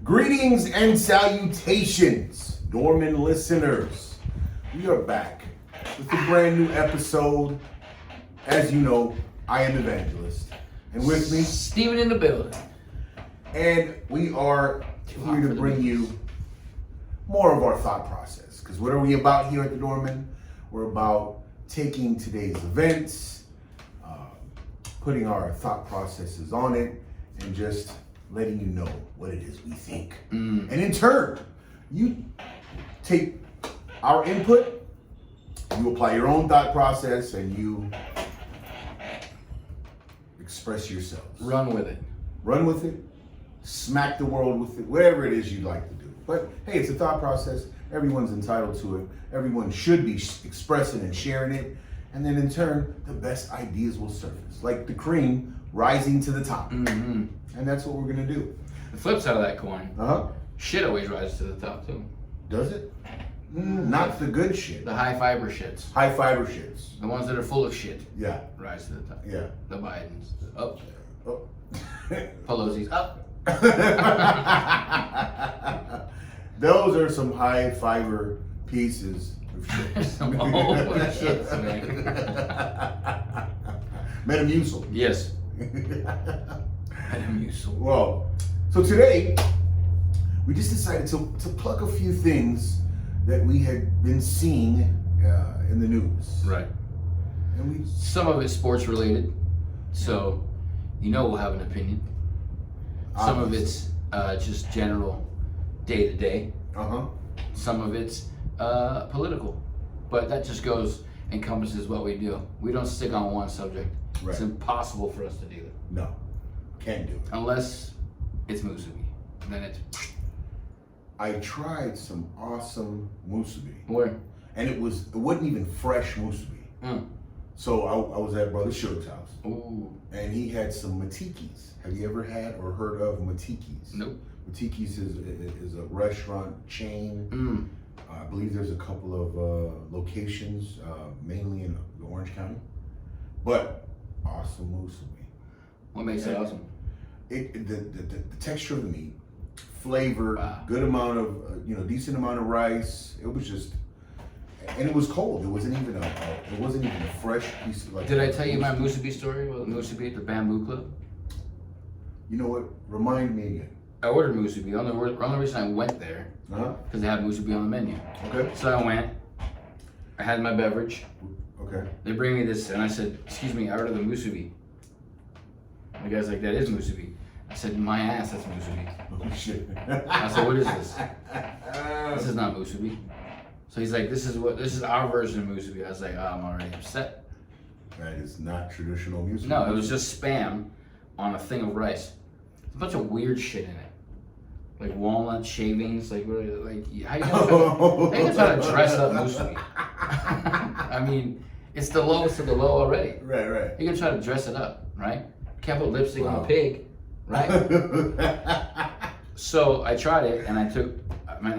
Greetings and salutations, Dorman listeners. We are back with a brand new episode. As you know, I am Evangelist. And with me, Steven in the building. and we are here to bring you more of our thought process. Because what are we about here at the Dorman? We're about taking today's events, putting our thought processes on it, and just letting you know what it is we think. And in turn, you take our input, you apply your own thought process, and you express yourselves. Run with it. Run with it, smack the world with it, whatever it is you'd like to do. But hey, it's a thought process. Everyone's entitled to it. Everyone should be expressing and sharing it. And then in turn, the best ideas will surface. Like the cream rising to the top. Mm-hmm. And that's what we're going to do. The flip side of that coin, Uh-huh. shit always rises to the top too. Does it? Not the good shit. The high fiber shits. High fiber shits. The ones that are full of shit Yeah. rise to the top. Yeah. The Bidens. Up. Oh. Pelosi's up. Those are some high fiber pieces of shit. Some old shits, man. Metamucil. Yes. Metamucil. Well, so today we just decided to pluck a few things that we had been seeing in the news. Right. And we Some of it's sports related, so we'll have an opinion. Some of it's just general day to day. Some of it's political, but that just encompasses what we do. We don't stick on one subject. Right. It's impossible for us to do that No, can't do it. unless it's musubi. Then it's I tried some awesome musubi, where. and it wasn't even fresh musubi. So I was at Brother Shug's house, Ooh. and he had some matikis. Have you ever had or heard of matikis? Nope. Matikis is a restaurant chain. I believe there's a couple of locations, mainly in Orange County. But awesome musubi. What makes it awesome? The texture of the meat, flavor, Wow. good amount of decent amount of rice. It was just, and it was cold. It wasn't even a fresh piece of Did I tell you my musubi story? Well, musubi at the Bamboo Club. You know what? Remind me again. I ordered musubi. The only reason I went there Uh-huh. because they had musubi on the menu. Okay. So I went. I had my beverage. Okay. They bring me this, and I said, "Excuse me, I ordered the musubi." The guy's like, "That is musubi." I said, "My ass, that's musubi." Oh shit. I said, "What is this?" This is not musubi. So he's like, "This is our version of musubi." I was like, "Oh, I'm already upset." That is not traditional music. No, it was just spam on a thing of rice. There's a bunch of weird shit in it, like walnut shavings. Like how you gonna try to dress up musubi? I mean, it's the lowest of the low already. Right. You can try to dress it up, right? Can't put lipstick on a pig, right? So I tried it, and I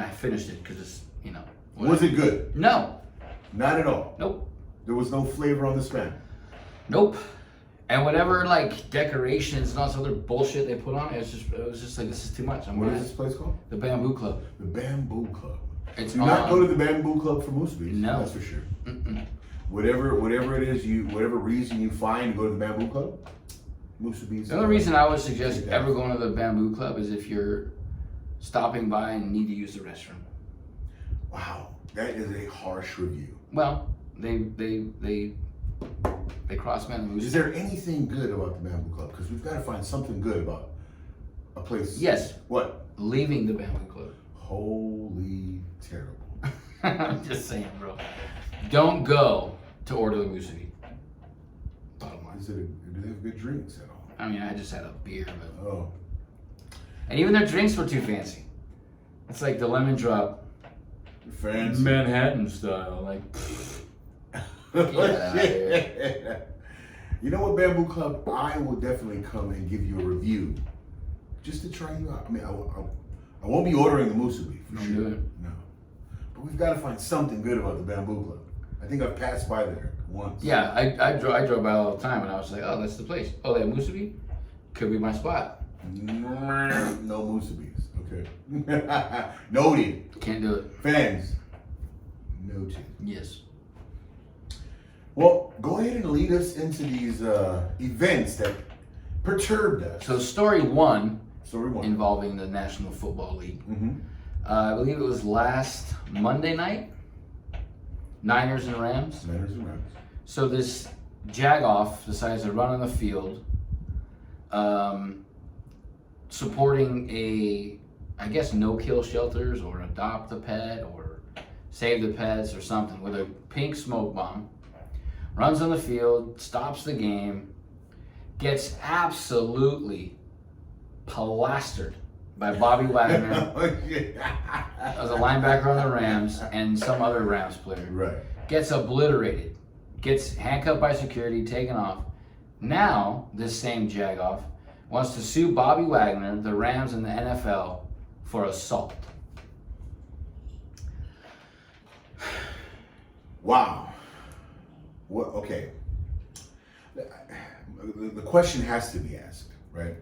finished it because it's, Was it good? No. Not at all. Nope. There was no flavor on the spam. Nope. And whatever decorations and all this other bullshit they put on it, it was just like, this is too much. What is this place called? The Bamboo Club. The Bamboo Club. It's Do not go to the Bamboo Club for musubi. No. That's for sure. Mm-mm. Whatever it is whatever reason you find to go to the Bamboo Club, musubi. The only reason I would suggest ever going to the Bamboo Club is if you're stopping by and need to use the restroom. Wow, that is a harsh review. Well, they cross me on the moose. Is there anything good about the Bamboo Club? Because we've got to find something good about a place. Yes. What? Leaving the Bamboo Club. Holy terrible. I'm just saying, bro. Don't go to order the musubi. Bottom line. Do they have good drinks at all? I mean, I just had a beer, but Oh. and even their drinks were too fancy. It's like the lemon drop, Fancy. Manhattan style, like. Get outta here. You know what, Bamboo Club? I will definitely come and give you a review just to try you out. I mean, I won't be ordering the musubi for Don't sure. do it. No. But we've got to find something good about the Bamboo Club. I think I've passed by there once. Yeah, I drove by all the time, and I was like, oh, that's the place. Oh, they have musubi? Could be my spot. No musubis. Okay. Noted. Can't do it. Fans. Noted. Yes. Well, go ahead and lead us into these events that perturbed us. So story one Story one. involving the National Football League. Mm-hmm. I believe it was last Monday night. Niners and Rams. Niners and Rams. So this jagoff decides to run on the field, supporting a, I guess, no-kill shelters or adopt a pet or save the pets or something with a pink smoke bomb. Runs on the field, stops the game, gets absolutely plastered by Bobby Wagner as a linebacker on the Rams and some other Rams player. Right. Gets obliterated, gets handcuffed by security, taken off. Now, this same jagoff wants to sue Bobby Wagner, the Rams, and the NFL for assault. Wow. What? Okay. The question has to be asked, right?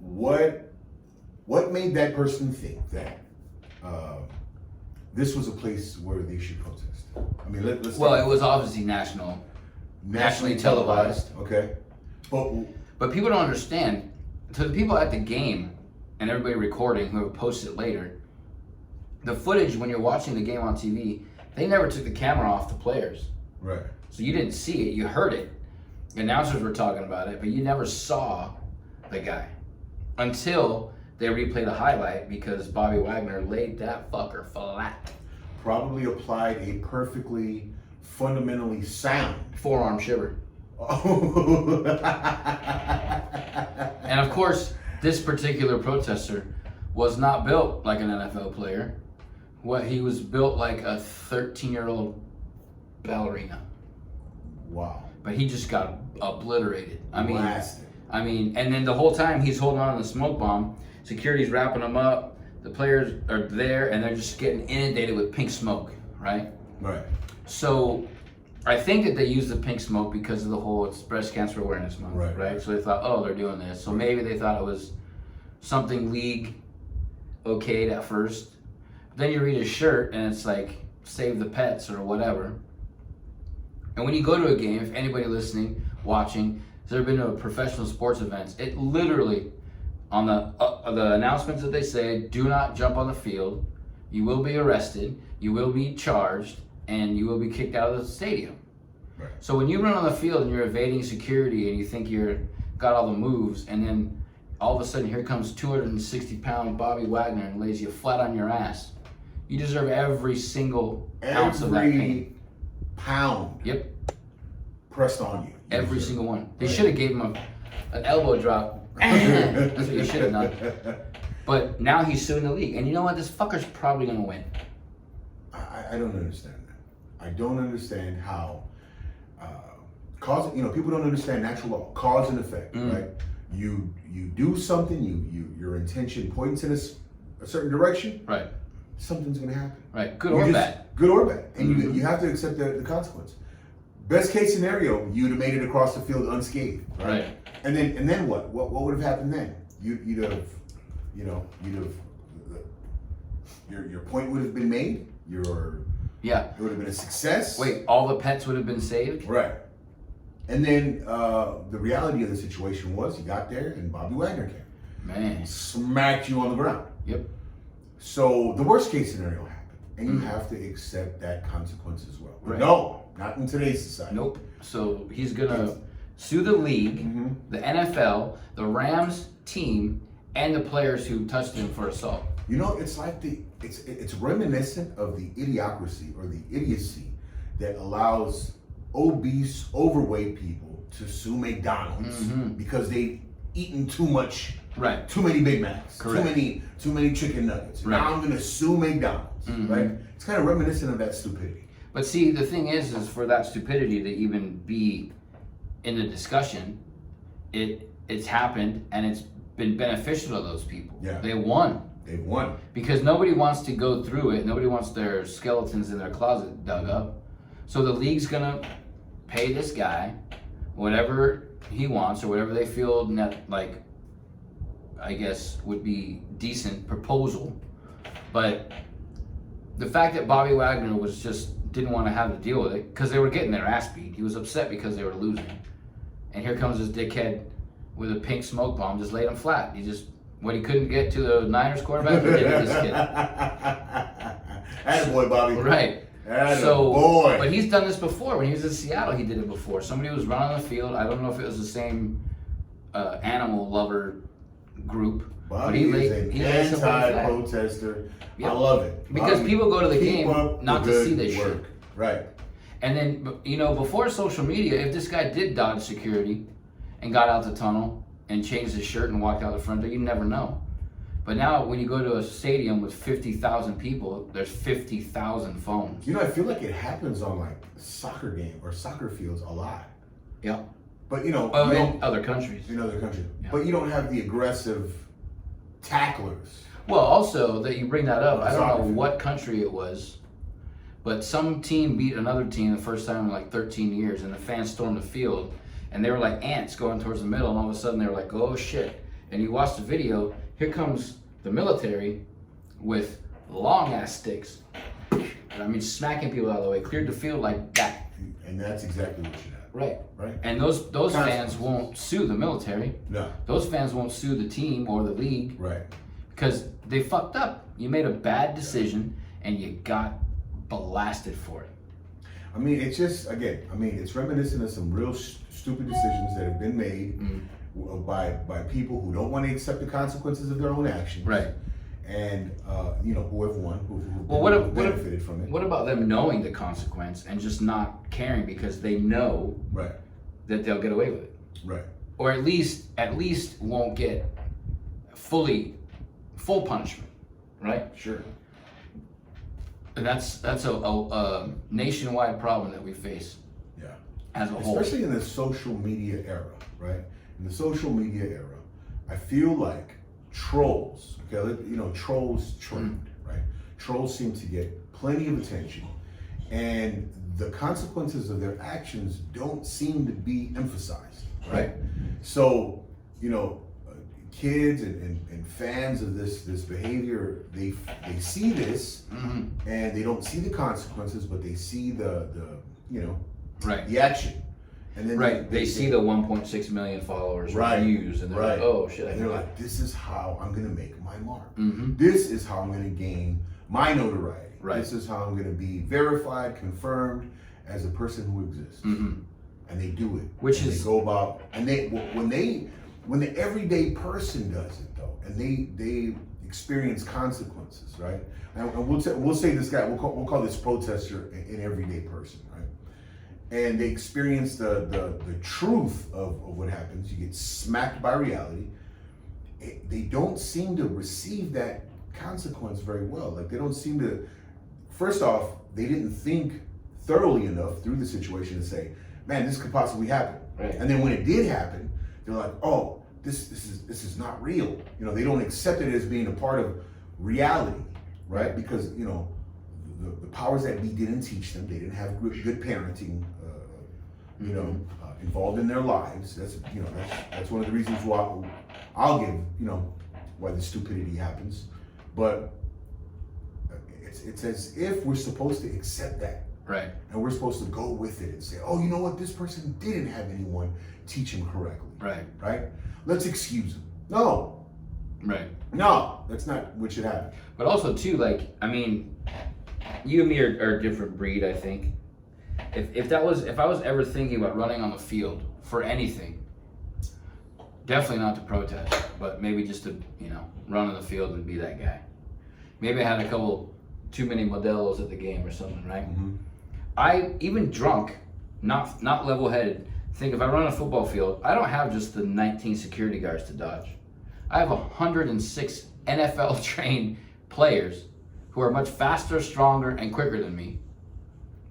What made that person think that this was a place where they should protest? I mean, let's. Well, it was obviously nationally televised. Okay. But people don't understand. To the people at the game and everybody recording who will post it later, the footage when you're watching the game on TV, they never took the camera off the players. Right. So you didn't see it, you heard it. The announcers were talking about it, but you never saw the guy until they replayed the highlight because Bobby Wagner laid that fucker flat. Probably applied a perfectly fundamentally sound Forearm shiver. Oh. And of course, this particular protester was not built like an NFL player. He was built like a 13-year-old ballerina. Wow. But he just got obliterated. Blasted. I mean, and then the whole time he's holding on to the smoke bomb, security's wrapping him up, the players are there, and they're just getting inundated with pink smoke, right? Right. So I think that they used the pink smoke because of the whole it's Breast Cancer Awareness Month, right? So they thought, oh, they're doing this. So maybe they thought it was something league okayed at first. Then you read his shirt and it's like, save the pets or whatever. And when you go to a game, if anybody listening, watching, has ever been to a professional sports events, it literally, on the announcements that they say, do not jump on the field, you will be arrested, you will be charged, and you will be kicked out of the stadium. Right. So when you run on the field and you're evading security and you think you're got all the moves, and then all of a sudden here comes 260-pound Bobby Wagner and lays you flat on your ass, you deserve every single ounce of that pain. Pound. Yep. Pressed on you. Every single one. They should have gave him an elbow drop. That's what you should have done. But now he's suing the league. And you know what? This fucker's probably going to win. I don't understand that. I don't understand how cause. People don't understand natural law, cause and effect. Right? You do something. Your intention points in a certain direction. Right. Something's going to happen. Right. Good or bad. Good or bad, and you have to accept the consequence. Best case scenario, you'd have made it across the field unscathed. Right. And then what? What would have happened then? You'd have your point would have been made. It would have been a success. Wait, all the pets would have been saved? Right. And then the reality of the situation was you got there and Bobby Wagner came. Man. Smacked you on the ground. Yep. So the worst case scenario happened. And you have to accept that consequence as well. Right. No, not in today's society. Nope. So he's going to sue the league, the NFL, the Rams team, and the players who touched him for assault. It's like it's reminiscent of the idiocracy or the idiocy that allows obese, overweight people to sue McDonald's because they've eaten too much, too many Big Macs, too many chicken nuggets. Right. Now I'm going to sue McDonald's, right? It's kind of reminiscent of that stupidity. But see, the thing is for that stupidity to even be in the discussion, it's happened and it's been beneficial to those people. Yeah. They won. They've won. Because nobody wants to go through it. Nobody wants their skeletons in their closet dug up. So the league's gonna pay this guy whatever he wants or whatever they feel I guess, would be decent proposal. But the fact that Bobby Wagner didn't want to have to deal with it because they were getting their ass beat. He was upset because they were losing. And here comes this dickhead with a pink smoke bomb, just laid him flat. What he couldn't get to the Niners quarterback, he did to this kid. Attaboy, Bobby. Right. Attaboy. But he's done this before. When he was in Seattle, he did it before. Somebody was running on the field. I don't know if it was the same animal lover group. Bobby is an anti-protester. Yep. I love it. Because people go to the game not to see this shit. Right. And then, before social media, if this guy did dodge security and got out the tunnel and changed his shirt and walked out the front door, you never know. But now, when you go to a stadium with 50,000 people, there's 50,000 phones. I feel like it happens on like soccer game or soccer fields a lot. Yeah. But in other countries. In other countries. Yeah. But you don't have the aggressive tacklers. Well, also that you bring that up, I don't know what country it was, but some team beat another team the first time in like 13 years, and the fans stormed the field, and they were like ants going towards the middle, and all of a sudden they were like, oh shit. And you watch the video, here comes the military with long ass sticks. I mean, smacking people out of the way, cleared the field like that. And that's exactly what you have. Right. Right. And those fans won't sue the military. No. Those fans won't sue the team or the league. Right. Because they fucked up. You made a bad decision and you got blasted for it. I mean, it's just, again, it's reminiscent of some real stupid decisions that have been made by people who don't want to accept the consequences of their own actions. Right. And, who have won, who benefited from it. What about them knowing the consequence and just not caring because they know that they'll get away with it? Right. Or at least won't get full punishment, right? Sure. And that's a nationwide problem that we face. Yeah. As a whole. Especially in the social media era, right? In the social media era, I feel like trolls, trolls trend, right? Trolls seem to get plenty of attention, and the consequences of their actions don't seem to be emphasized, right? So, kids and fans of this behavior, they see this, and they don't see the consequences, but they see the action. And then they see the 1.6 million followers, views, and they're like, oh shit. And they're like, this is how I'm going to make my mark. This is how I'm going to gain my notoriety. This is how I'm going to be verified, confirmed as a person who exists. And they do it. They go about, and when the everyday person does it though, and they experience consequences, right? And we'll say this guy, we'll call this protester an everyday person, right? And they experience the truth of what happens. You get smacked by reality. They don't seem to receive that consequence very well. Like, they don't seem to, first off, they didn't think thoroughly enough through the situation to say, man, this could possibly happen. And then when it did happen, they're like, oh, this is not real. They don't accept it as being a part of reality, right? Because, the powers that be didn't teach them. They didn't have good parenting, involved in their lives. That's one of the reasons why I'll give, why the stupidity happens. But it's as if we're supposed to accept that. Right. And we're supposed to go with it and say, oh, you know what? This person didn't have anyone teach him correctly. Right? Let's excuse him. No. Right. No, that's not what should happen. But also, too, you and me are a different breed, I think. If I was ever thinking about running on the field for anything, definitely not to protest, but maybe just to, run on the field and be that guy. Maybe I had a couple too many Modelos at the game or something, right? I, even drunk, not level-headed, think if I run on a football field, I don't have just the 19 security guards to dodge. I have 106 NFL-trained players who are much faster, stronger, and quicker than me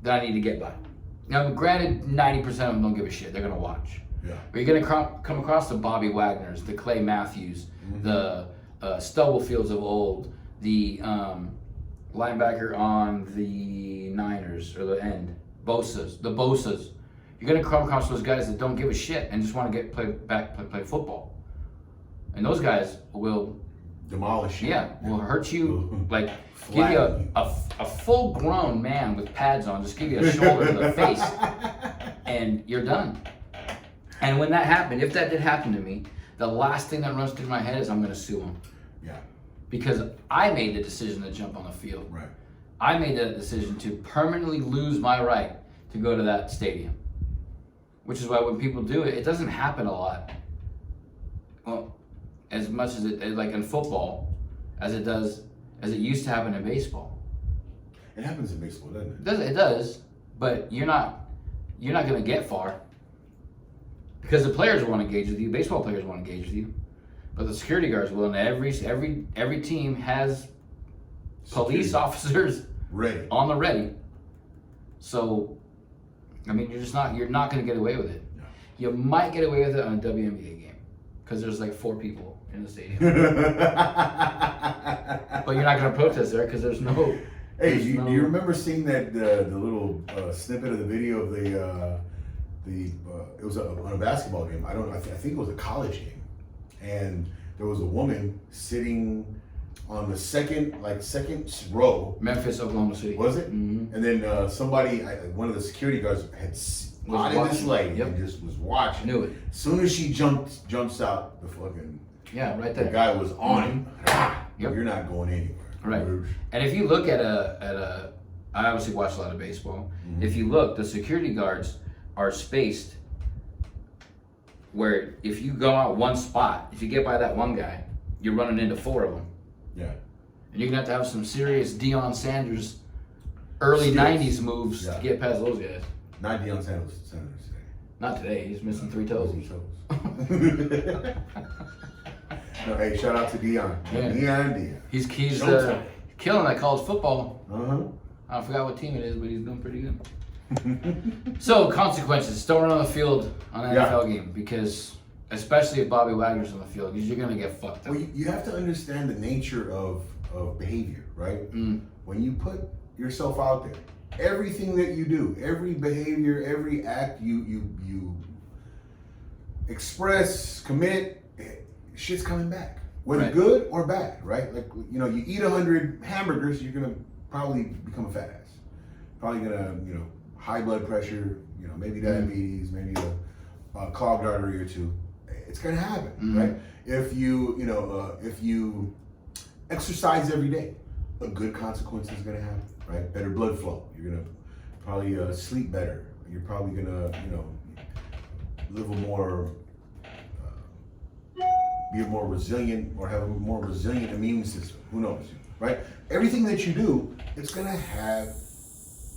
that I need to get by. Now, granted, 90% of them don't give a shit. They're going to watch. Yeah. But you're going to come across the Bobby Wagners, the Clay Matthews, the Stubblefields of old, the linebacker on the Niners, or the end, the Bosas. You're going to come across those guys that don't give a shit and just want to play football. and those guys will demolish you. Yeah, will hurt you, like give Flatten you a full grown man with pads on, just give you a shoulder to the face, and you're done. And when that happened, if that did happen to me, the last thing that runs through my head is I'm going to sue him. Yeah. Because I made the decision to jump on the field. Right. I made the decision to permanently lose my right to go to that stadium. Which is why when people do it, it doesn't happen a lot. Well, as much as it, like in football, as it used to happen in baseball. It happens in baseball, doesn't it? It does, but you're not going to get far because the players want to engage with you. Baseball players want to engage with you, but the security guards will. And every team has police officers ready on the ready. So, I mean, you're not going to get away with it. No. You might get away with it on a WNBA game because there's like 4 people in the stadium. But you're not going to protest there because there's no. Hey, do you remember seeing that the little snippet of the video of it was on a basketball game. I think it was a college game, and there was a woman sitting on the second row. Memphis, Oklahoma City. Was it? Mm-hmm. And then one of the security guards had spotted this lady and just was watching. Knew it. As soon as she jumps out, the fucking right there. the guy was on him. Yep. You're not going anywhere. Right. And if you look at I obviously watch a lot of baseball. Mm-hmm. If you look, the security guards are spaced where if you go out one spot, if you get by that one guy, you're running into 4 of them. Yeah. And you're going to have some serious Deion Sanders early 90s moves to get past those guys. Not Deion Sanders today. Not today. He's missing 3 toes. No, hey, shout out to Deion. Yeah. Deion. He's killing that college football. Uh-huh. I forgot what team it is, but he's doing pretty good. So, consequences. Don't run on the field on an NFL game because, especially if Bobby Wagner's on the field, because you're going to get fucked up. Well, you have to understand the nature of behavior, right? Mm. When you put yourself out there, everything that you do, every behavior, every act you express, commit, shit's coming back. Whether good or bad, right? Like, you eat 100 hamburgers, you're going to probably become a fat ass. Probably going to, high blood pressure, maybe diabetes, maybe a clogged artery or 2. It's going to happen, right? If you exercise every day, a good consequence is going to happen, right? Better blood flow. You're going to probably sleep better. You're probably going to, live a more, be more resilient or have a more resilient immune system. Who knows, right? Everything that you do, it's going to have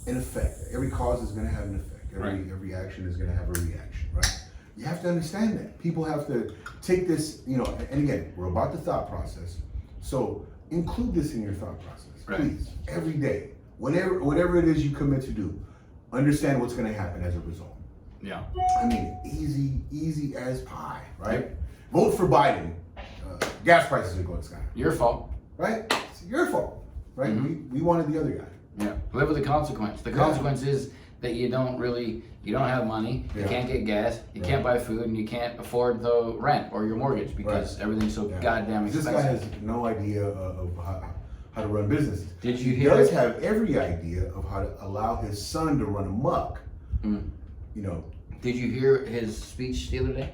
an effect. Every cause is going to have an effect. Every action is going to have a reaction, right? You have to understand that. People have to take this, and again, we're about the thought process. So include this in your thought process, please, every day. Whatever it is you commit to do, understand what's going to happen as a result. Yeah. I mean, easy as pie, right? Yep. Vote for Biden. Gas prices are going sky. Your fault. Right? It's your fault, right? Mm-hmm. We wanted the other guy. Yeah. Live with the consequence. The consequence is that you don't have money, you can't get gas, you can't buy food, and you can't afford the rent or your mortgage because everything's so goddamn expensive. This guy has no idea of how to run businesses. Did you hear? He does have every idea of how to allow his son to run amok. Did you hear his speech the other day?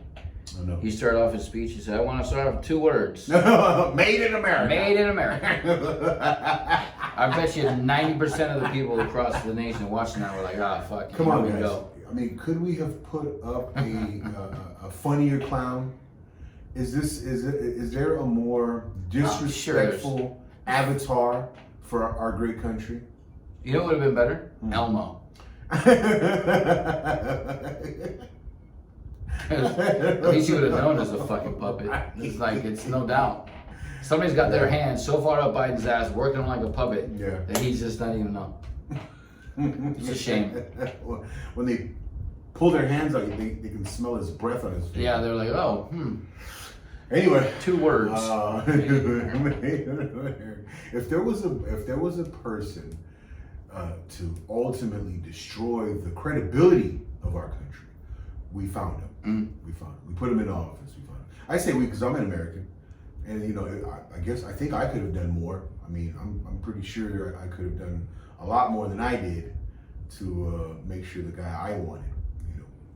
Oh, no. He started off his speech. He said, "I want to start off with 2 words. Made in America. Made in America." I bet you 90% of the people across the nation watching that were like, fuck. Come on, guys. Go. I mean, could we have put up a funnier clown? Is there a more disrespectful avatar for our great country? You know what would have been better? Elmo. At least you would have known as a fucking puppet. It's no doubt. Somebody's got their hands so far up Biden's ass, working him like a puppet, that he's just not even know. It's a shame. When they pull their hands out, they can smell his breath on his face. Yeah, they're like, Anyway, 2 words. If there was a person to ultimately destroy the credibility of our country, we found him. We found him. We put him in office. We found him. I say we because I'm an American. And I think I could have done more. I mean, I'm pretty sure I could have done a lot more than I did to make sure the guy I wanted,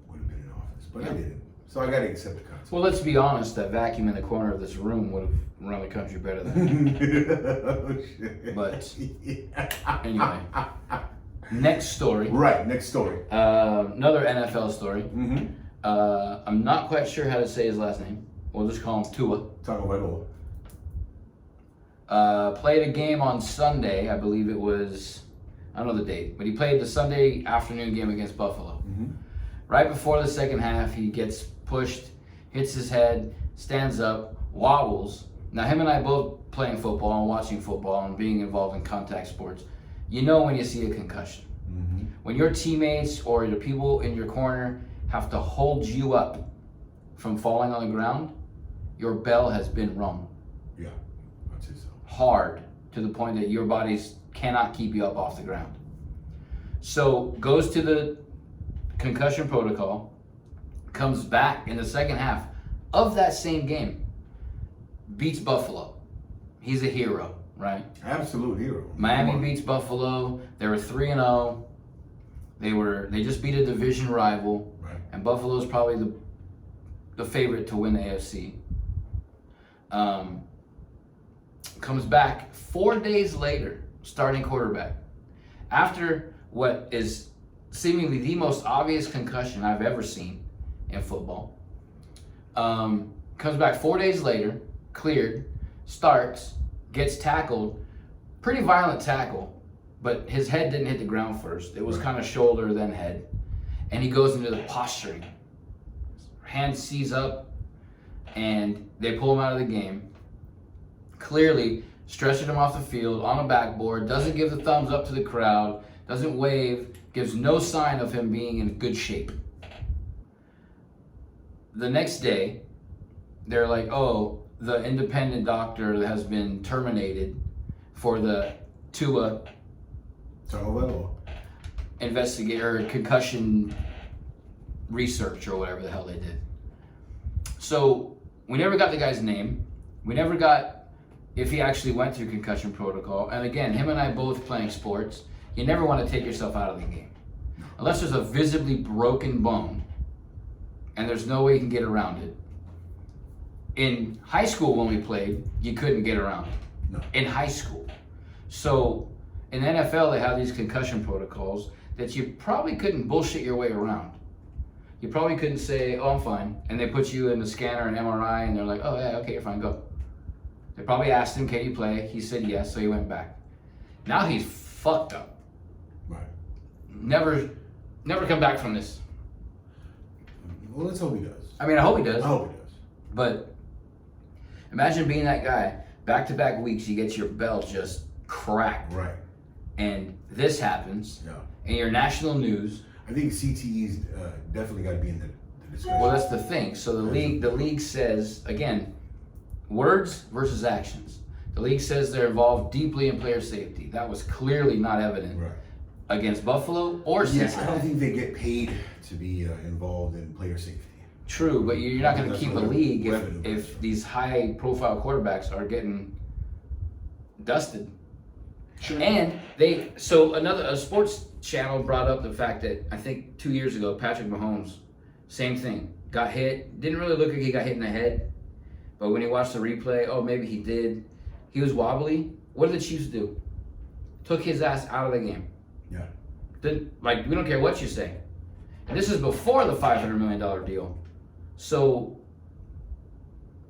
would have been in office. But I didn't. So I got to accept the consequences. Well, let's be honest. That vacuum in the corner of this room would have run the country better than. But anyway, next story. Right. Next story. Another NFL story. Mm-hmm. I'm not quite sure how to say his last name. We'll just call him Tua. Tagovailoa. Played a game on Sunday. I believe it was, I don't know the date, but he played the Sunday afternoon game against Buffalo. Mm-hmm. Right before the second half, he gets pushed, hits his head, stands up, wobbles. Now, him and I both playing football and watching football and being involved in contact sports. You know when you see a concussion. Mm-hmm. When your teammates or the people in your corner have to hold you up from falling on the ground, your bell has been rung. Yeah, I'd say so. Hard, to the point that your bodies cannot keep you up off the ground. So goes to the concussion protocol, comes back in the second half of that same game, beats Buffalo. He's a hero, right? Absolute hero. Miami beats Buffalo. They were 3-0. They just beat a division rival, Right. and Buffalo's probably the favorite to win the AFC. Comes back 4 days later, starting quarterback, after what is seemingly the most obvious concussion I've ever seen in football. Comes back 4 days later, cleared, starts, gets tackled, pretty violent tackle, but his head didn't hit the ground first. It was Right. kind of shoulder, then head. And he goes into the posturing. Hand sees up, and they pull him out of the game. Clearly stretching him off the field on a backboard, doesn't give the thumbs up to the crowd, doesn't wave, gives no sign of him being in good shape. The next day, they're like, oh, the independent doctor has been terminated for the Tua Tagovailoa. investigator concussion research or whatever the hell they did. So we never got the guy's name. We never got if he actually went through concussion protocol. And again, him and I both playing sports, you never want to take yourself out of the game. Unless there's a visibly broken bone and there's no way you can get around it. In high school when we played, you couldn't get around it. No. In high school. So in the NFL, they have these concussion protocols that you probably couldn't bullshit your way around. You probably couldn't say, oh, I'm fine. And they put you in the scanner and MRI and they're like, oh, yeah, okay, you're fine, go. They probably asked him, can you play? He said yes, so he went back. Now he's fucked up. Right. Never come back from this. Well, let's hope he does. I mean, I hope he does. I hope he does. But imagine being that guy. Back-to-back weeks, you get your bell just cracked. Right. And this happens. Yeah. And your national news. I think CTE's definitely got to be in the discussion. Well, that's the thing. So the league says, again, words versus actions. The league says they're involved deeply in player safety. That was clearly not evident Right. against Buffalo or Yeah, I Cincinnati. don't think they get paid to be involved in player safety. True, but you're not going to That's keep a what league revenue if is. these high-profile quarterbacks are getting dusted. Sure. And a sports channel brought up the fact that I think 2 years ago, Patrick Mahomes, same thing, got hit. Didn't really look like he got hit in the head, but when he watched the replay, oh, maybe he did. He was wobbly. What did the Chiefs do? Took his ass out of the game. Yeah. We don't care what you say. And this is before the $500 million deal. So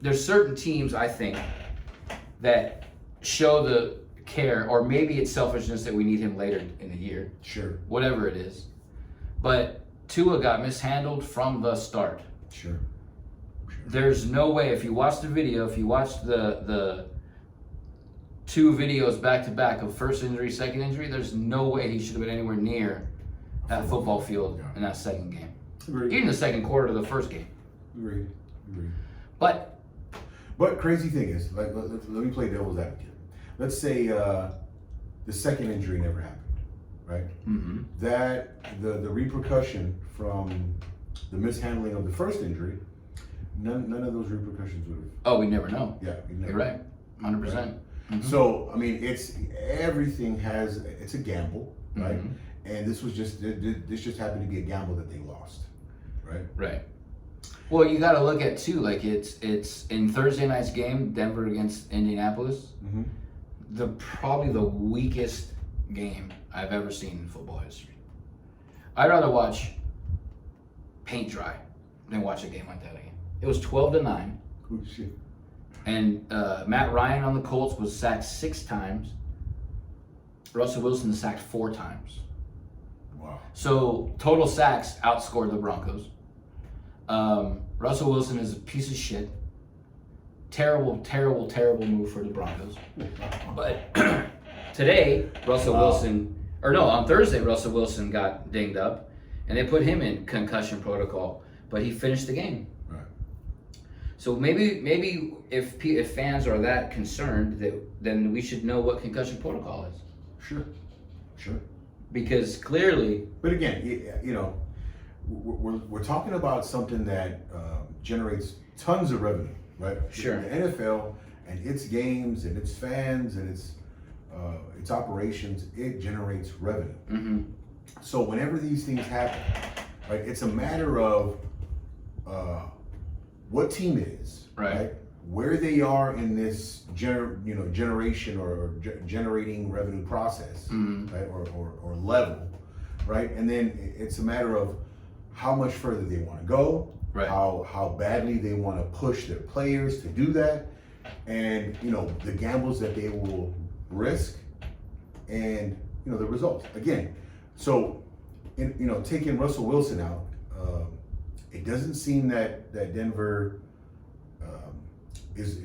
there's certain teams, I think, that show the care, or maybe it's selfishness that we need him later in the year, Sure. whatever it is. But Tua got mishandled from the start. Sure. There's no way, if you watch the video, if you watch the two videos back to back of first injury, second injury, there's no way he should have been anywhere near that football field in that second game. Agreed. Even the second quarter of the first game. Agreed. But Crazy thing is, let me play devil's advocate. Let's say the second injury never happened, right? mm-hmm. That the repercussion from the mishandling of the first injury none of those repercussions would have. Oh, we never know. Yeah, You're right, 100%. Right. Mm-hmm. So I mean, everything it's a gamble, right? Mm-hmm. And this just happened to be a gamble that they lost, right? Right. Well, you got to look at too, like it's in Thursday night's game, Denver against Indianapolis. Mm-hmm. Probably the weakest game I've ever seen in football history. I'd rather watch paint dry than watch a game like that again. It was 12-9, Oh shit. and Matt Ryan on the Colts was sacked 6 times. Russell Wilson sacked 4 times. Wow. So total sacks outscored the Broncos. Russell Wilson is a piece of shit. Terrible, terrible, terrible move for the Broncos. But today, on Thursday, Russell Wilson got dinged up, and they put him in concussion protocol, but he finished the game. Right. So maybe if fans are that concerned, then we should know what concussion protocol is. Sure. Because clearly, But again, you know, we're talking about something that generates tons of revenue, right? Sure. The NFL and its games and its fans and its operations, it generates revenue. mm-hmm. So whenever these things happen, right, it's a matter of what team it is, Right. where they are in this generation or generating revenue process, Mm-hmm. right, or level, right, and then it's a matter of how much further they want to go, Right. how badly they want to push their players to do that, and the gambles that they will risk, and the results. Again, so taking Russell Wilson out, it doesn't seem that Denver is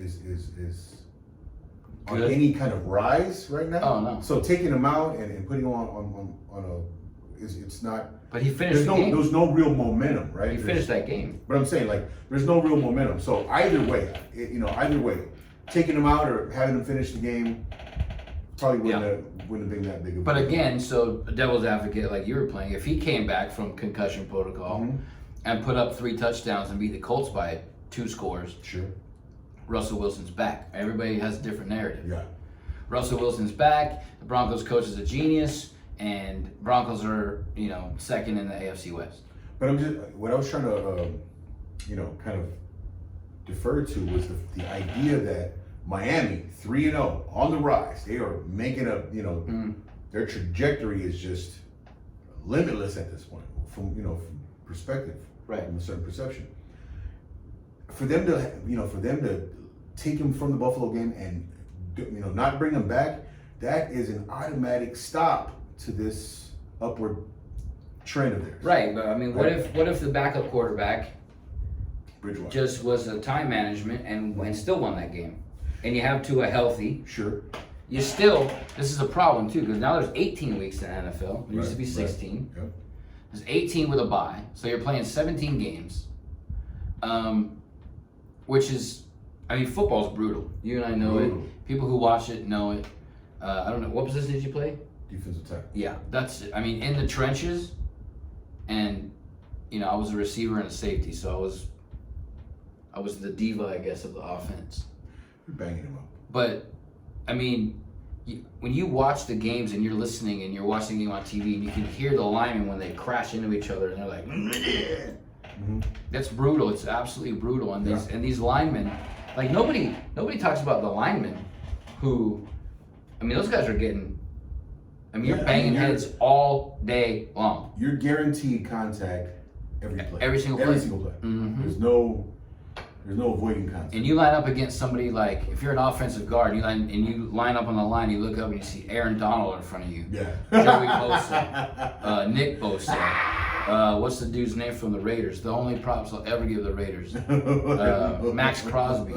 on Good. any kind of rise right now. Oh, no. So taking him out and putting him on it's not. But he finished the game. There's no real momentum, right? He finished that game. But I'm saying, like, there's no real momentum. So either way, taking him out or having him finish the game probably wouldn't have been that big of a But deal. again, so devil's advocate, like you were playing, if he came back from concussion protocol Mhm. and put up 3 touchdowns and beat the Colts by 2 scores, Sure. Russell Wilson's back. Everybody has a different narrative. Yeah. Russell Wilson's back. The Broncos coach is a genius, and Broncos are, second in the AFC West. But what I was trying to, kind of defer to was the idea that Miami 3-0 on the rise. They are making their trajectory is just limitless at this point from perspective, Right. from a certain perception. For them to take him from the Buffalo game and not bring him back, that is an automatic stop to this upward trend of theirs. Right, but I mean, what if the backup quarterback Bridgewater. just was a time management and still won that game? And you have Tua healthy. Sure. This is a problem too, because now there's 18 weeks in the NFL. There used to be 16. Right. Yep. There's 18 with a bye, so you're playing 17 games. Which is, football's brutal. You and I know Brutal. it. People who watch it know it. I don't know, what position did you play? Defensive tackle. Yeah, that's it. In the trenches, and I was a receiver and a safety, so I was the diva, I guess, of the offense. You're banging him up. But when you watch the games and you're listening and you're watching the game on TV and you can hear the linemen when they crash into each other and they're like, Mm-hmm. that's brutal. It's absolutely brutal. And these linemen, like nobody talks about the linemen who, those guys are getting. You're banging heads all day long. You're guaranteed contact every play. Every single play. Every single play. Mhm. There's no avoiding contact. And you line up against somebody like, if you're an offensive guard, you line up on the line, you look up and you see Aaron Donald in front of you. Yeah. Joey Bosa, Nick Bosa. What's the dude's name from the Raiders? The only props I'll ever give the Raiders. Max Crosby.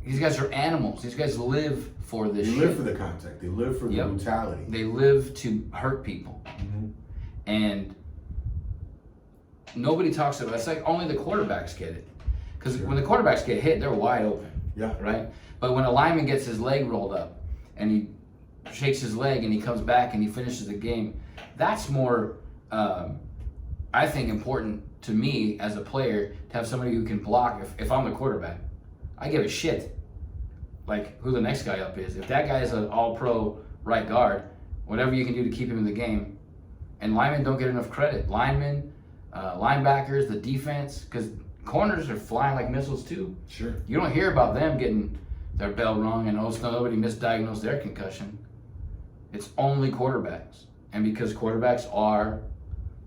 These guys are animals. These guys live for this They shit. live for the contact. They live for the brutality. They live to hurt people. Mm-hmm. And nobody talks about it. It's like only the quarterbacks get it. Because when the quarterbacks get hit, they're wide open. Yeah. Right? But when a lineman gets his leg rolled up and he shakes his leg and he comes back and he finishes the game, that's more, I think, important to me as a player to have somebody who can block. If I'm the quarterback, I give a shit like who the next guy up is. If that guy is an all-pro right guard, whatever you can do to keep him in the game. And linemen don't get enough credit. Linemen, linebackers, the defense, because corners are flying like missiles too. Sure. You don't hear about them getting their bell rung and nobody misdiagnosed their concussion. It's only quarterbacks. And because quarterbacks are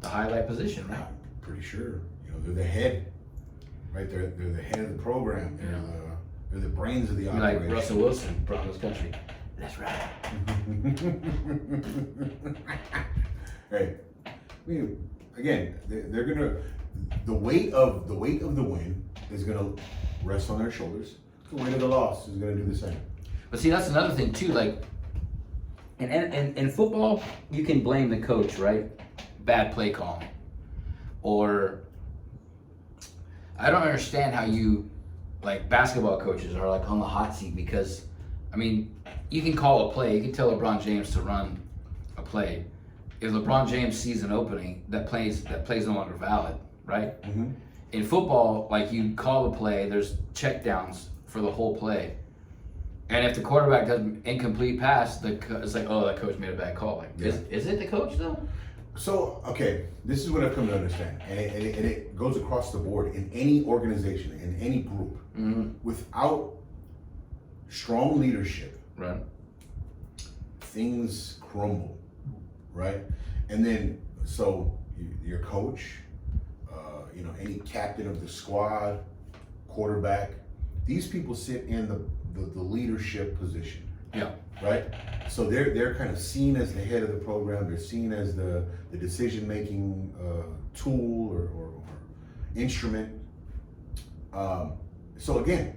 the highlight position, right? I'm pretty sure. You know, they're the head, right? They're the head of the program. They're the brains of the operation. Like Russell Wilson, Broncos country. That's right. Right. I mean, again, they're gonna the weight of the win is gonna rest on their shoulders. The weight of the loss is gonna do the same. But see, that's another thing too. Like, in football, you can blame the coach, right? Bad play calling, or I don't understand how you, like, basketball coaches are like on the hot seat because, I mean, you can call a play. You can tell LeBron James to run a play. If LeBron James sees an opening, that plays no longer valid, right? Mm-hmm. In football, like, you call the play, there's check downs for the whole play. And if the quarterback does an incomplete pass, it's like, oh, that coach made a bad call. Like, Yeah. is it the coach though? So, okay, this is what I've come to understand, and it goes across the board in any organization, in any group. Mm-hmm. Without strong leadership, Right. things crumble, right? And then, so your coach, you know, any captain of the squad, quarterback, these people sit in the leadership position. Yeah. Right? So they're kind of seen as the head of the program. They're seen as the decision-making tool or instrument. So again,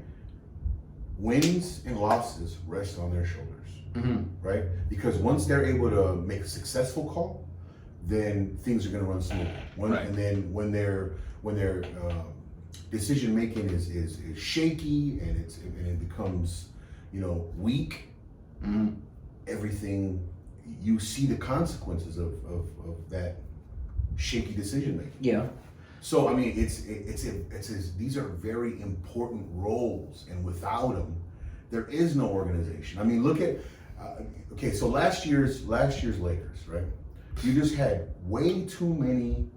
wins and losses rest on their shoulders, Mm-hmm. right? Because once they're able to make a successful call, then things are going to run smoothly. Right. And then when their decision making is shaky and it becomes, you know, weak, Mm-hmm. everything, you see the consequences of that shaky decision making. Yeah. So I mean, these are very important roles, and without them, there is no organization. I mean, look at okay, so last year's Lakers, right? You just had way too many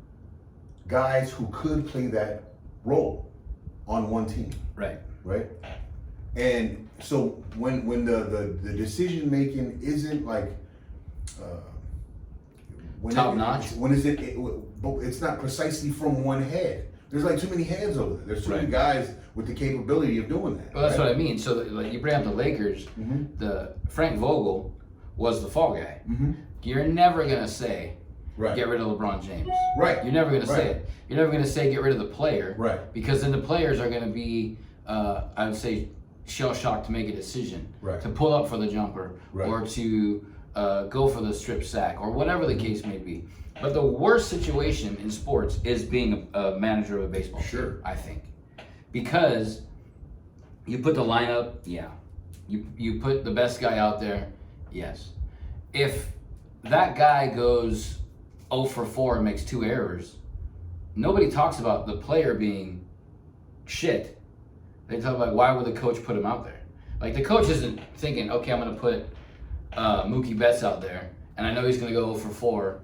guys who could play that role on one team, Right. right? And so when the decision making isn't like Top notch. when is it? But it's not precisely from one head. There's like too many heads over there. There's too many Right. guys with the capability of doing that. Well, that's right? what I mean. So, like, you bring up the Lakers. Mhm. The Frank Vogel was the fall guy. Mhm. You're never gonna say Right. get rid of LeBron James. Right. You're never gonna say Right. it. You're never gonna say get rid of the player. Right. Because then the players are gonna be, I would say, shell shocked to make a decision. Right. To pull up for the jumper, Right. or to go for the strip sack, or whatever the case may be. But the worst situation in sports is being a manager of a baseball team, Sure. I think. Because you put the lineup, yeah. You put the best guy out there, yes. If that guy goes 0 for 4 and makes 2 errors, nobody talks about the player being shit. They talk about why would the coach put him out there? Like, the coach isn't thinking, okay, I'm going to put Mookie Betts out there, and I know he's going to go 0 for 4,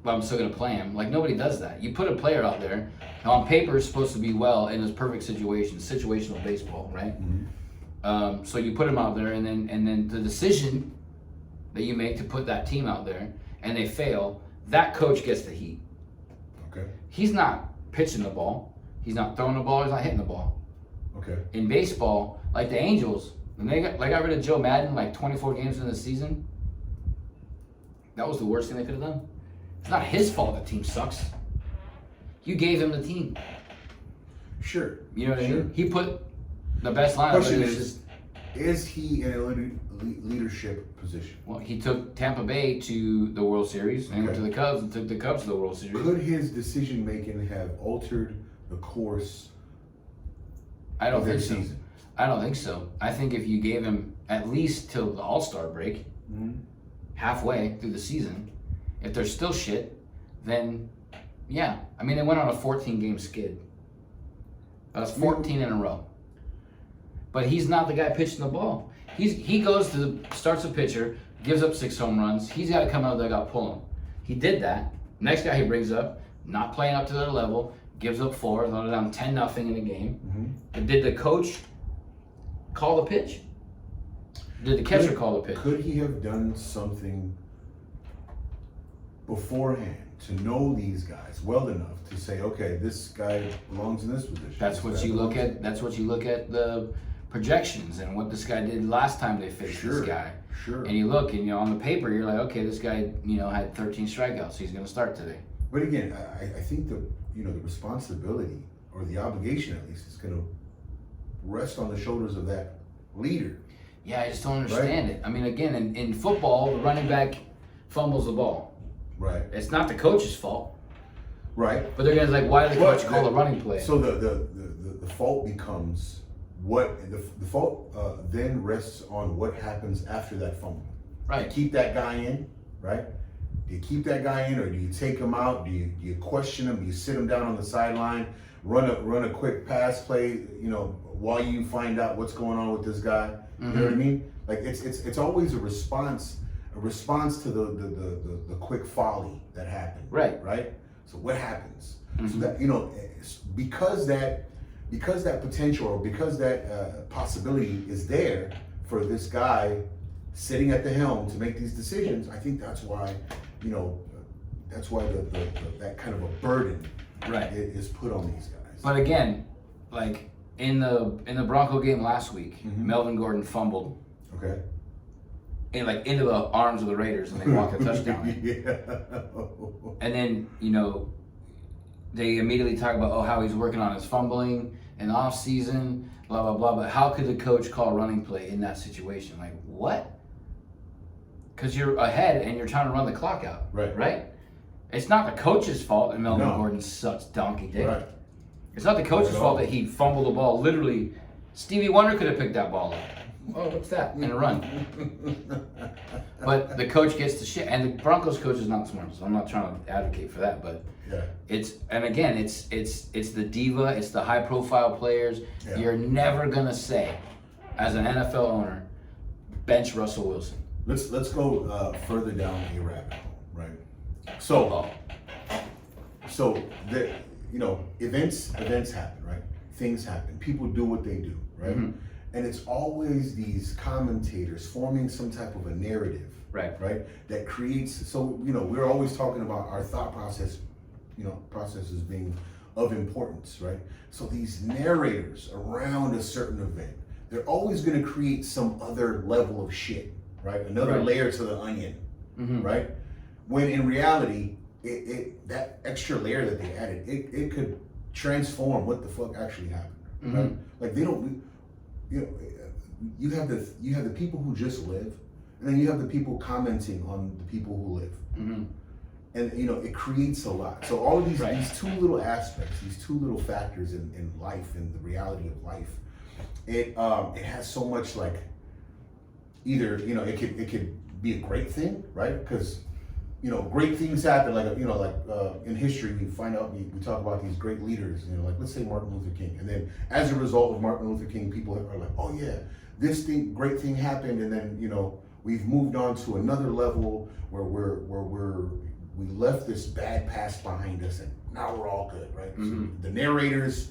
but I'm still going to play him. Like, nobody does that. You put a player out there, on paper is supposed to be well in his perfect situation, situational baseball, right? Mhm. So you put him out there, and then the decision that you make to put that team out there, and they fail, that coach gets the heat. Okay. He's not pitching the ball. He's not throwing the ball. He's not hitting the ball. Okay. In baseball, like the Angels, when they got rid of Joe Madden like 24 games in the season, that was the worst thing they could have done. It's not his fault the team sucks. You gave him the team. Sure. You know what I Sure. mean? He put the best lineup. Question but it was is, is he in a leadership position? well, he took Tampa Bay to the World Series, and he went Okay. to the Cubs and took the Cubs to the World Series. Could his decision making have altered the course I don't of their think so. season? I don't think so. I think if you gave him at least till the All-Star break, Mhm. halfway through the season, if they're still shit, then Yeah, I mean they went on a 14-game skid. That's 14 in a row. But he's not the guy pitching the ball. He starts a pitcher, gives up 6 home runs. He's got to come out of the dugout, pull him. He did that. Next guy he brings up, not playing up to their level, gives up 4, they're down 10-0 in the game. Mm-hmm. But did the coach call the pitch? Did the catcher call the pitch? Could he have done something beforehand to know these guys well enough to say, okay, this guy belongs in this position? That's what you look at. That's what you look at the projections and what this guy did last time they faced this guy. Sure. And you look, and on the paper, you're like, okay, this guy, had 13 strikeouts. He's going to start today. But again, I think the responsibility or the obligation, at least, is going to rest on the shoulders of that leader. Yeah, I just don't understand it. I mean, again, in football, the running back fumbles the ball. Right. It's not the coach's fault. Right. But they're gonna why did the coach call the running play? So the fault becomes the fault then rests on what happens after that fumble. Right. Do you keep that guy in, right? Do you keep that guy in, or do you take him out? Do you question him? Do you sit him down on the sideline, run a quick pass play, while you find out what's going on with this guy? Mm-hmm. You know what I mean? Like it's always a response to the quick folly that happened. Right. Right. So what happens? Mm-hmm. So that because that potential, or because that possibility is there for this guy sitting at the helm to make these decisions, I think that's why that kind of a burden is put on these guys. But again, like in the Bronco game last week, mm-hmm. Melvin Gordon fumbled. Okay. And into the arms of the Raiders, and they walked a touchdown. Yeah. And then they immediately talk about how he's working on his fumbling in the off season, blah blah blah. But how could the coach call a running play in that situation? Like what? Because you're ahead and you're trying to run the clock out. Right. Right. It's not the coach's fault that Melvin Gordon sucks donkey dick. Right. It's not the coach's fault that he fumbled the ball. Literally, Stevie Wonder could have picked that ball up. Oh, what's that? And a run. But the coach gets the shit, and the Broncos coach is not smart, so I'm not trying to advocate for that. But it's the diva, it's the high profile players. Yeah. You're never gonna say, as an NFL owner, bench Russell Wilson. Let's go further down a rabbit hole, right? So the events happen, right? Things happen. People do what they do, right? Mm-hmm. And it's always these commentators forming some type of a narrative, right? That creates. So we're always talking about our thought processes being of importance, right? So these narrators around a certain event, they're always going to create some other level of shit, right? Another layer to the onion, mm-hmm. right? When in reality, that extra layer that they added, it could transform what the fuck actually happened, mm-hmm. right? Like they don't. You have the people who just live, and then you have the people commenting on the people who live, mm-hmm. and it creates a lot. So all of these two little aspects, these two little factors in life, in the reality of life, it has so much either it could be a great thing, right? Because great things happen, in history, we find out, we talk about these great leaders, let's say Martin Luther King. And then as a result of Martin Luther King, people are like, oh yeah, great thing happened. And then, we've moved on to another level where we left this bad past behind us and now we're all good, right? Mm-hmm. So the narrators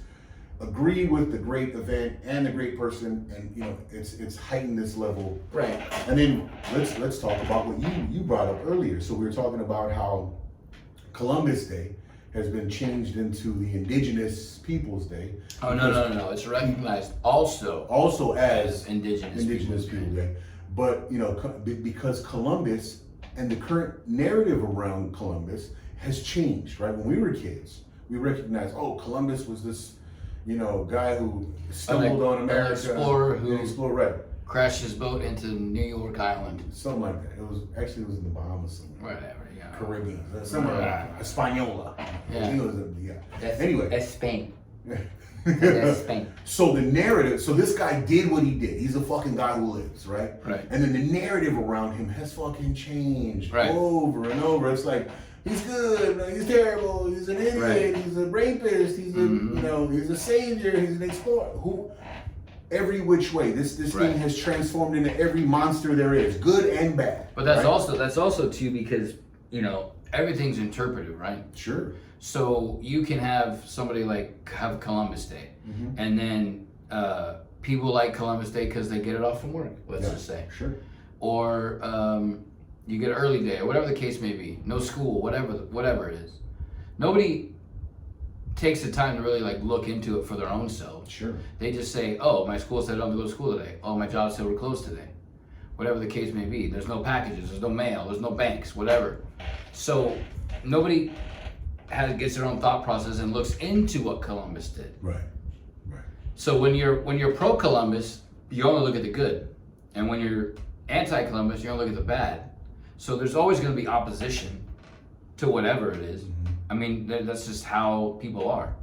agree with the great event and the great person, and it's heightened this level. Right. And then let's talk about what you brought up earlier. So we were talking about how Columbus Day has been changed into the Indigenous Peoples Day. Oh no! It's recognized also as Indigenous People Day. But because Columbus and the current narrative around Columbus has changed, right? When we were kids, we recognized, Columbus was this guy who stumbled on America. An explorer who crashed his boat into New York Island. Something like that. It was in the Bahamas somewhere. Whatever, yeah. Caribbean. Somewhere like Hispaniola. Yeah. Anyway. That's Spain. That's Spain. So the narrative, so this guy did what he did. He's a fucking guy who lives, right? Right. And then the narrative around him has fucking changed Right. over and over. It's like, he's good, he's terrible, he's an idiot, Right. he's a rapist, he's a he's a savior, he's an explorer. Who every which way. This Right. thing has transformed into every monster there is, good and bad. But that's right? also too because, everything's interpretive, right? Sure. So you can have somebody have Columbus Day, and then people like Columbus Day because they get it off from work. Let's just say, sure. or you get early day, or whatever the case may be. No school, whatever it is. Nobody takes the time to really look into it for their own selves. Sure. They just say, "Oh, my school said I don't have to go to school today. Oh, my job said we're closed today." Whatever the case may be. There's no packages. There's no mail. There's no banks. Whatever. So nobody gets their own thought process and looks into what Columbus did. Right. Right. So when you're pro Columbus, you only look at the good, and when you're anti Columbus, you only look at the bad. So there's always going to be opposition to whatever it is. I mean, that's just how people are.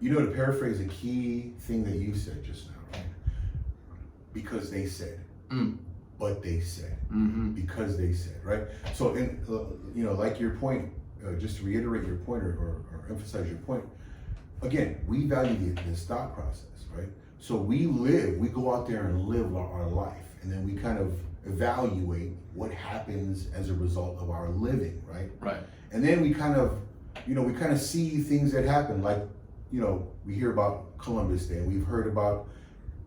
To paraphrase a key thing that you said just now, right? Because they said, but they said, because they said, right? So, like your point, just to reiterate your point or emphasize your point, again, we value this thought process, right? So we go out there and live our life, and then we kind of evaluate what happens as a result of our living, right? Right. And then we kind of, see things that happen, like, we hear about Columbus Day, and we've heard about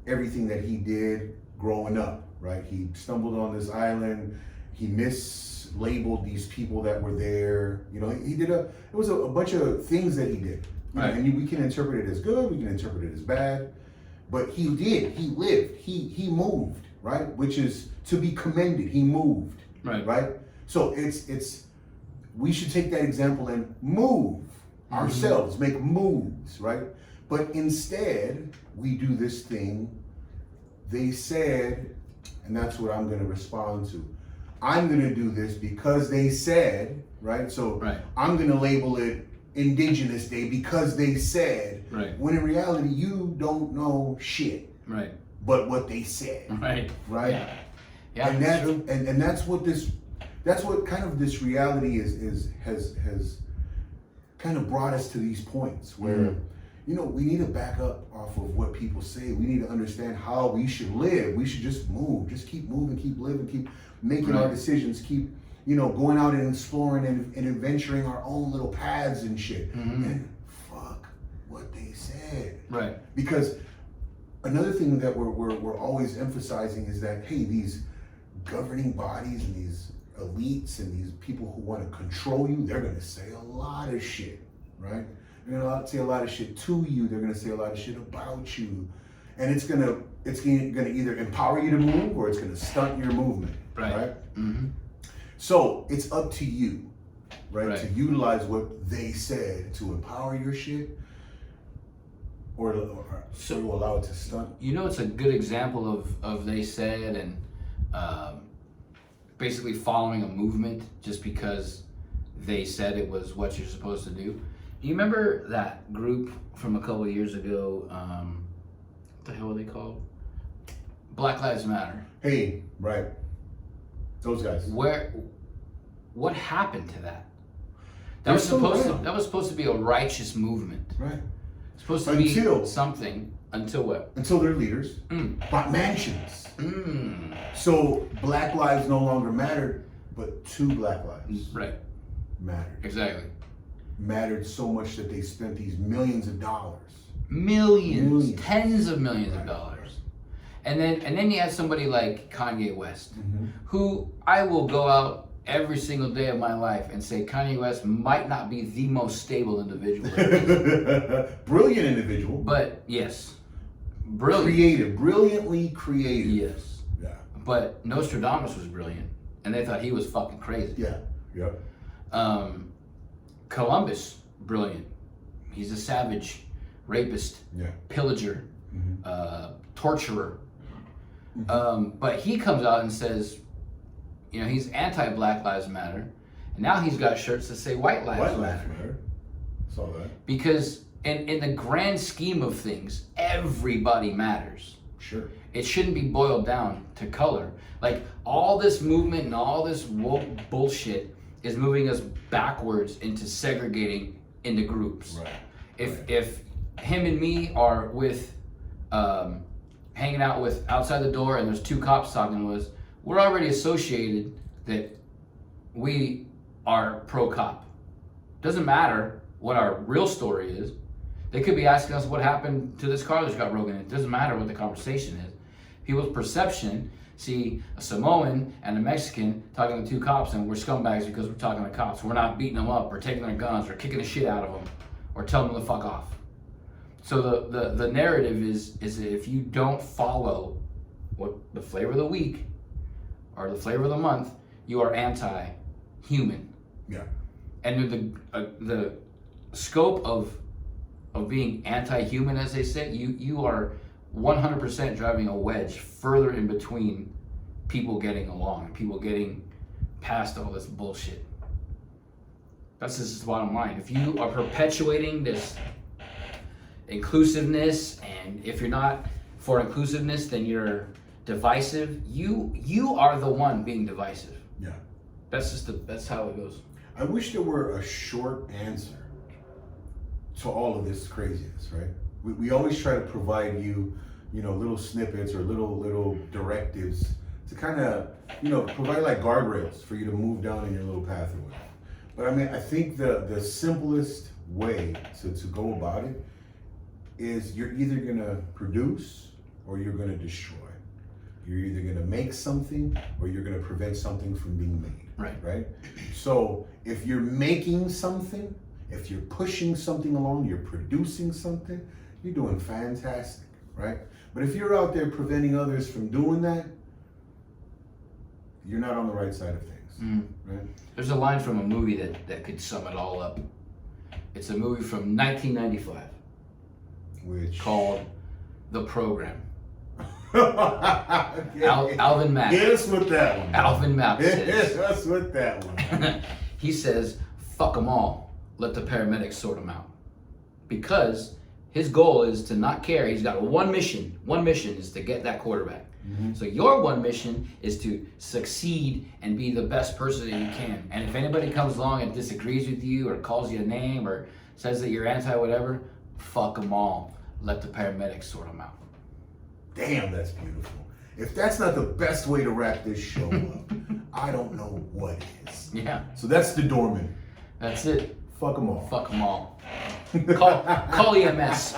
everything that he did growing up, right? He stumbled on this island, he mislabeled these people that were there, it was a bunch of things that he did. Right. And we can interpret it as good, we can interpret it as bad, but he lived, he moved, right? Which is to be commended, he moved, right? So we should take that example and move ourselves, make moves, right? But instead, we do this thing, they said, and that's what I'm gonna respond to. I'm gonna do this because they said, right? So I'm gonna label it Indigenous Day because they said, when in reality, you don't know shit. Right. But what they said. Right. Yeah. And that's true. And that's what kind of this reality has kind of brought us to these points where we need to back up off of what people say. We need to understand how we should live. We should just move, just keep moving, keep living, keep making our decisions, keep going out and exploring and adventuring our own little paths and shit. And fuck what they said. Right. Because another thing that we're always emphasizing is that, hey, these governing bodies and these elites and these people who want to control you, they're going to say a lot of shit, right? They're going to say a lot of shit to you. They're going to say a lot of shit about you. And it's going to either empower you to move or it's going to stunt your movement, right? So it's up to you, right? To utilize what they said to empower your shit or to allow it to stunt. It's a good example of they said and basically following a movement just because they said it was what you're supposed to do. Do you remember that group from a couple of years ago? What the hell were they called? Black Lives Matter. Hey, right. Those guys. What happened to that? That was supposed to be a righteous movement. Right. Supposed to be something until what? Until their leaders bought mansions. So Black lives no longer mattered, but two Black lives mattered. Exactly. Mattered so much that they spent these millions of dollars. Millions. Tens of millions of dollars. And then you have somebody like Kanye West, who I will go out every single day of my life and say Kanye West might not be the most stable individual. Brilliant individual. But yes. Brilliant. Brilliantly creative. Yes. Yeah. But Nostradamus was brilliant. And they thought he was fucking crazy. Yeah. Yep. Columbus, brilliant. He's a savage, rapist, pillager, torturer. But he comes out and says, he's anti-Black Lives Matter, and now he's got shirts that say White Lives Matter. Saw that. Because And in the grand scheme of things, everybody matters. Sure. It shouldn't be boiled down to color. Like, all this movement and all this woke bullshit is moving us backwards into segregating into groups. Right. If him and me are with hanging out with outside the door and there's two cops talking to us, we're already associated that we are pro cop. Doesn't matter what our real story is. They could be asking us what happened to this car that got broken in. It doesn't matter what the conversation is. People's perception see a Samoan and a Mexican talking to two cops, and we're scumbags because we're talking to cops. We're not beating them up or taking their guns or kicking the shit out of them or telling them to fuck off. So the narrative is that if you don't follow what the flavor of the week or the flavor of the month, you are anti-human. Yeah. And the scope of being anti-human, as they say, you are 100% driving a wedge further in between people getting along, people getting past all this bullshit. That's just the bottom line. If you are perpetuating this inclusiveness, and if you're not for inclusiveness, then you're divisive. You are the one being divisive. Yeah. That's how it goes. I wish there were a short answer to all of this craziness, right? We always try to provide you, little snippets or little directives to kind of, provide like guardrails for you to move down in your little pathway. But I mean, I think the simplest way to go about it is you're either gonna produce or you're gonna destroy. You're either gonna make something or you're gonna prevent something from being made. Right? So if you're making something, if you're pushing something along, you're producing something, you're doing fantastic, right? But if you're out there preventing others from doing that, you're not on the right side of things, right? There's a line from a movie that could sum it all up. It's a movie from 1995. Which? Called The Program. Okay. Alvin Mack. Get us with that one. Alvin Mack says. Get us with that one. He says, fuck them all. Let the paramedics sort them out. Because his goal is to not care. He's got one mission. One mission is to get that quarterback. Mm-hmm. So your one mission is to succeed and be the best person that you can. And if anybody comes along and disagrees with you or calls you a name or says that you're anti-whatever, fuck them all. Let the paramedics sort them out. Damn, that's beautiful. If that's not the best way to wrap this show up, I don't know what is. Yeah. So that's the doorman. That's it. Fuck them all. Fuck them all. Call EMS.